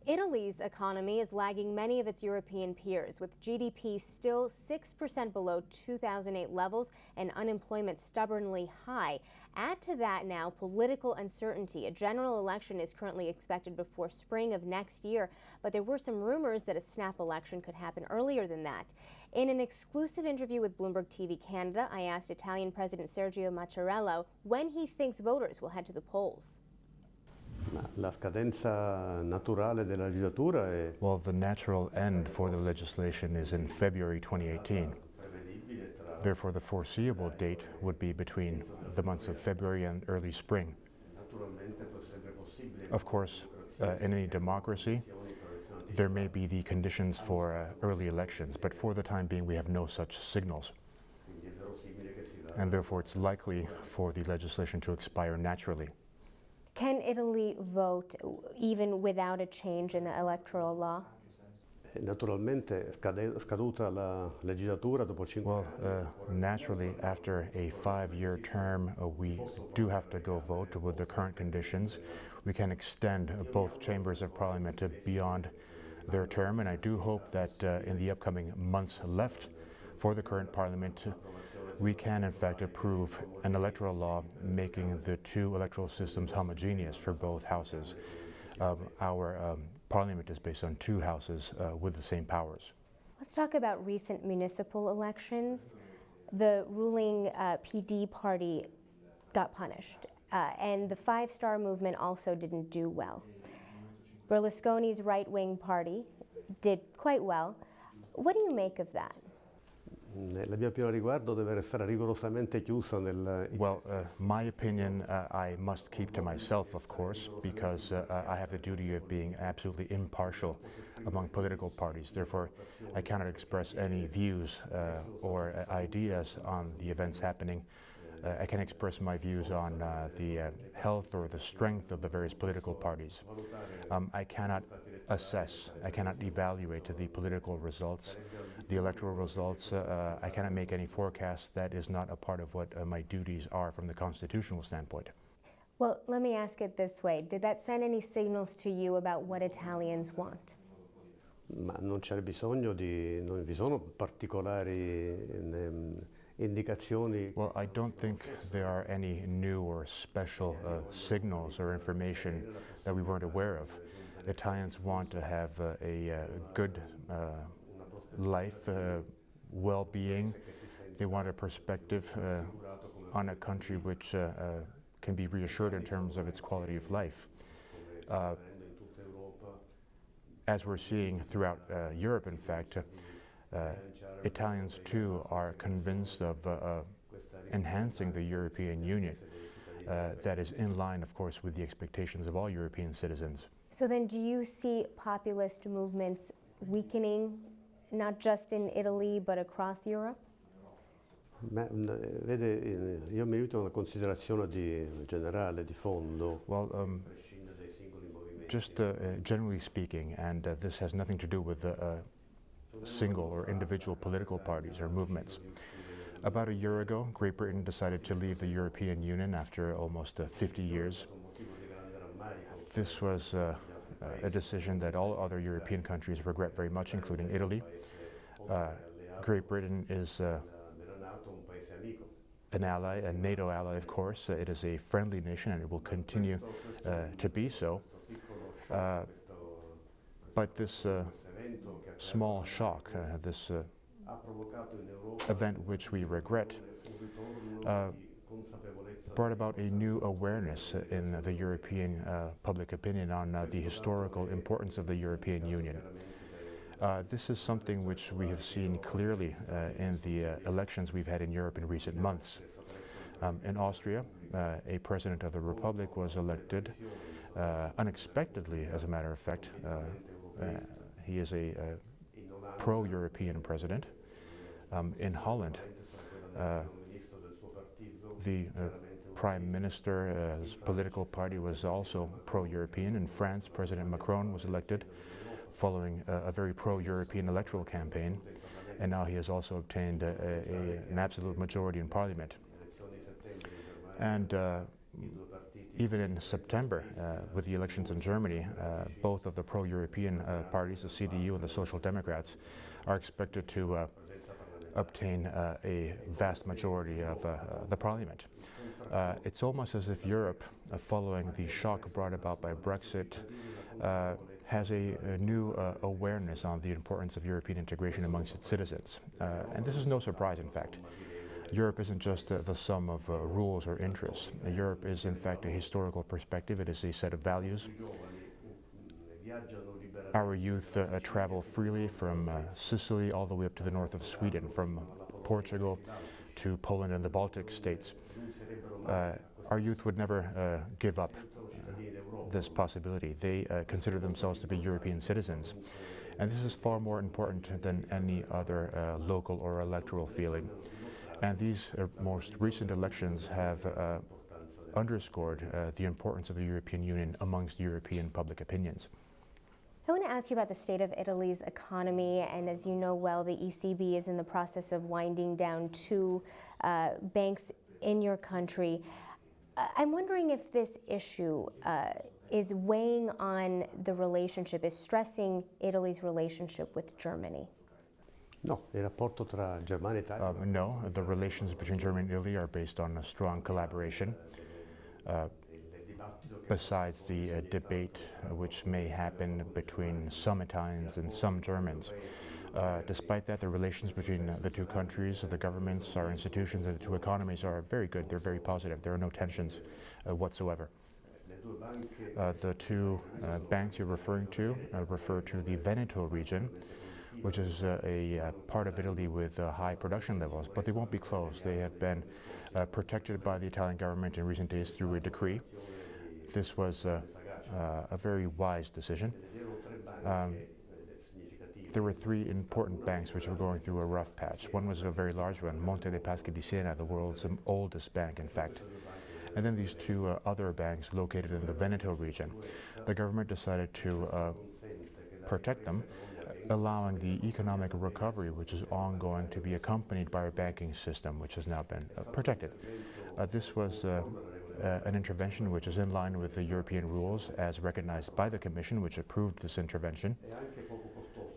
Italy's economy is lagging many of its European peers, with GDP still 6% below 2008 levels and unemployment stubbornly high. Add to that now political uncertainty. A general election is currently expected before spring of next year, but there were some rumors that a snap election could happen earlier than that. In an exclusive interview with Bloomberg TV Canada, I asked Italian President Sergio Mattarella when he thinks voters will head to the polls. La scadenza naturale della legislatura è... Well, the natural end for the legislation is in February 2018. Therefore, the foreseeable date would be between the months of February and early spring. Of course, in any democracy, there may be the conditions for early elections, but for the time being, we have no such signals. And therefore, it's likely for the legislation to expire naturally. Can Italy vote even without a change in the electoral law? Naturalmente, scaduta la legislatura dopo 5 Well, naturally, after a 5-year term, we do have to go vote with the current conditions. We can extend both chambers of parliament to beyond their term, and I do hope that in the upcoming months left for the current parliament, we can in fact approve an electoral law making the two electoral systems homogeneous for both houses. Our parliament is based on two houses with the same powers. Let's talk about recent municipal elections. The ruling PD party got punished, and the Five Star Movement also didn't do well. Berlusconi's right-wing party did quite well. What do you make of that? La mia opinione riguardo deve restare rigorosamente chiusa nel... Well, my opinion I must keep to myself, of course, because I have the duty of being absolutely impartial among political parties. Therefore, I cannot express any views or ideas on the events happening. I can express my views on the health or the strength of the various political parties. I cannot assess, I cannot evaluate the political results, the electoral results. I cannot make any forecast. That is not a part of what my duties are from the constitutional standpoint. Well, let me ask it this way. Did that send any signals to you about what Italians want? Ma non c'è bisogno di... non vi sono particolari... indicazioni. Well, I don't think there are any new or special signals or information that we weren't aware of. Italians want to have a good life, well-being. They want a perspective on a country which can be reassured in terms of its quality of life. As we're seeing throughout Europe, in fact, Italians too are convinced of enhancing the European Union. That is in line, of course, with the expectations of all European citizens. So then do you see populist movements weakening, not just in Italy, but across Europe? Vede, io merito una considerazione generale, di fondo. Well, just generally speaking, and this has nothing to do with single or individual political parties or movements. About a year ago, Great Britain decided to leave the European Union after almost 50 years. This was a decision that all other European countries regret very much, including Italy. Great Britain is an ally, a NATO ally, of course. It is a friendly nation and it will continue to be so. But this small shock, this event which we regret, brought about a new awareness in the European public opinion on the historical importance of the European Union. This is something which we have seen clearly in the elections we've had in Europe in recent months. In Austria, a president of the Republic was elected unexpectedly, as a matter of fact. He is a pro-European president. In Holland, the Prime Minister's political party was also pro-European. In France, President Macron was elected following a very pro-European electoral campaign, and now he has also obtained an absolute majority in parliament. And even in September, with the elections in Germany, both of the pro-European parties, the CDU and the Social Democrats, are expected to obtain a vast majority of the parliament. It's almost as if Europe, following the shock brought about by Brexit, has a new awareness on the importance of European integration amongst its citizens. And this is no surprise, in fact. Europe isn't just the sum of rules or interests. Europe is, in fact, a historical perspective. It is a set of values. Our youth travel freely from Sicily all the way up to the north of Sweden, from Portugal to Poland and the Baltic states. Our youth would never give up this possibility. They consider themselves to be European citizens. And this is far more important than any other local or electoral feeling. And these most recent elections have underscored the importance of the European Union amongst European public opinions. I want to ask you about the state of Italy's economy, and as you know well, the ECB is in the process of winding down two banks in your country. I'm wondering if this issue is weighing on the relationship, is stressing Italy's relationship with Germany. No, il rapporto tra Germania e Italia. No, the relations between Germany and Italy are based on a strong collaboration. Besides the debate which may happen between some Italians and some Germans. Despite that, the relations between the two countries, the governments, our institutions, and the two economies are very good. They're very positive. There are no tensions whatsoever. The two banks you're referring to refer to the Veneto region, which is a part of Italy with high production levels, but they won't be closed. They have been protected by the Italian government in recent days through a decree. This was a very wise decision. There were three important banks which were going through a rough patch. One was a very large one, Monte dei Paschi di Siena, the world's oldest bank, in fact. And then these two other banks located in the Veneto region. The government decided to protect them, allowing the economic recovery, which is ongoing, to be accompanied by a banking system which has now been protected. This was an intervention which is in line with the European rules as recognized by the Commission, which approved this intervention.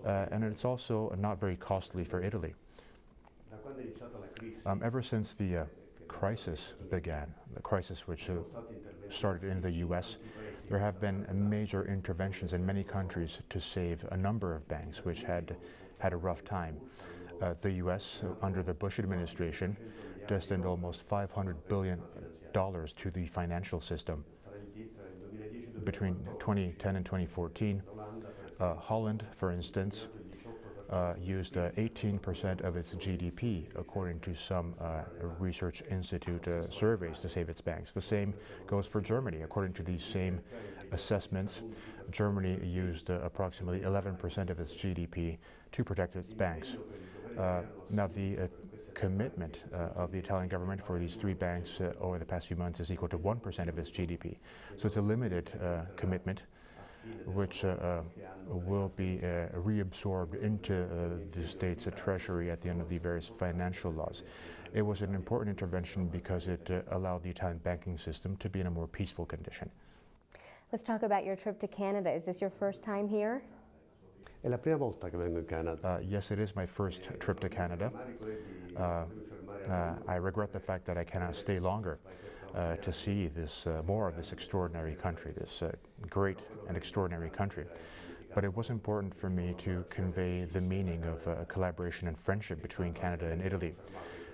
And it's also not very costly for Italy. Ever since the crisis began, the crisis which started in the US, there have been major interventions in many countries to save a number of banks which had a rough time. The US, under the Bush administration, destined almost $500 billion to the financial system. Between 2010 and 2014, Holland, for instance, used 18% of its GDP, according to some research institute surveys, to save its banks. The same goes for Germany. According to these same assessments, Germany used approximately 11% of its GDP to protect its banks. Now, the commitment of the Italian government for these three banks over the past few months is equal to 1% of its GDP. So it's a limited commitment, which will be reabsorbed into the state's treasury at the end of the various financial laws. It was an important intervention because it allowed the Italian banking system to be in a more peaceful condition. Let's talk about your trip to Canada. Is this your first time here? È la prima volta che vengo in Canada. Yes, it is my first trip to Canada. I regret the fact that I cannot stay longer to see this more of this extraordinary country, this great and extraordinary country. But it was important for me to convey the meaning of collaboration and friendship between Canada and Italy,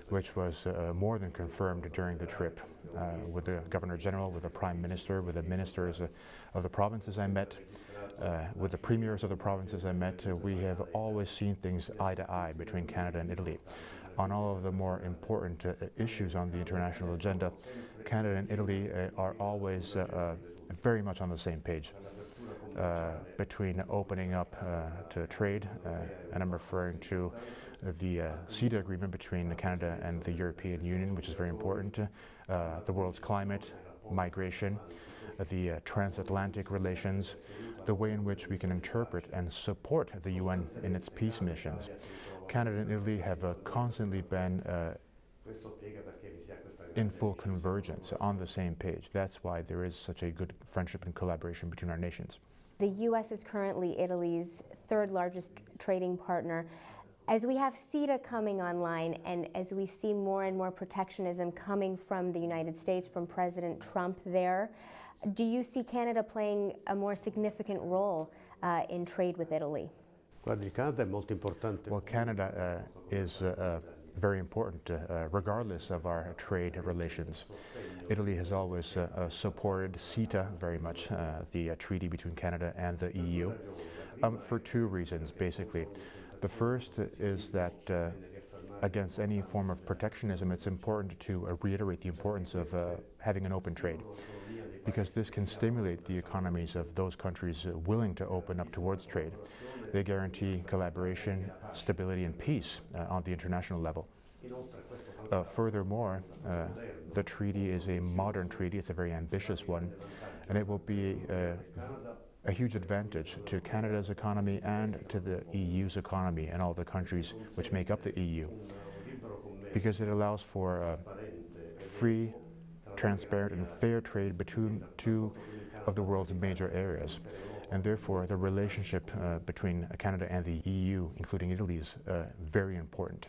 which was more than confirmed during the trip with the Governor General, with the Prime Minister, with the ministers of the provinces I met, with the premiers of the provinces I met. We have always seen things eye to eye between Canada and Italy. On all of the more important issues on the international agenda, Canada and Italy are always very much on the same page. Between opening up to trade, and I'm referring to the CETA agreement between Canada and the European Union, which is very important, the world's climate, migration, the transatlantic relations, the way in which we can interpret and support the UN in its peace missions. Canada and Italy have constantly been in full convergence, on the same page. That's why there is such a good friendship and collaboration between our nations. The U.S. is currently Italy's third largest trading partner. As we have CETA coming online and as we see more and more protectionism coming from the United States, from President Trump there, do you see Canada playing a more significant role in trade with Italy? Guardi, il Canada è molto importante. Well, Canada is very important regardless of our trade relations. Italy has always supported CETA very much, the treaty between Canada and the EU, for two reasons, basically. The first is that against any form of protectionism, it's important to reiterate the importance of having an open trade, because this can stimulate the economies of those countries willing to open up towards trade. They guarantee collaboration, stability, and peace on the international level. Furthermore, the treaty is a modern treaty. It's a very ambitious one, and it will be a huge advantage to Canada's economy and to the EU's economy and all the countries which make up the EU, because it allows for free, transparent, and fair trade between two of the world's major areas. And therefore, the relationship between Canada and the EU, including Italy, is very important.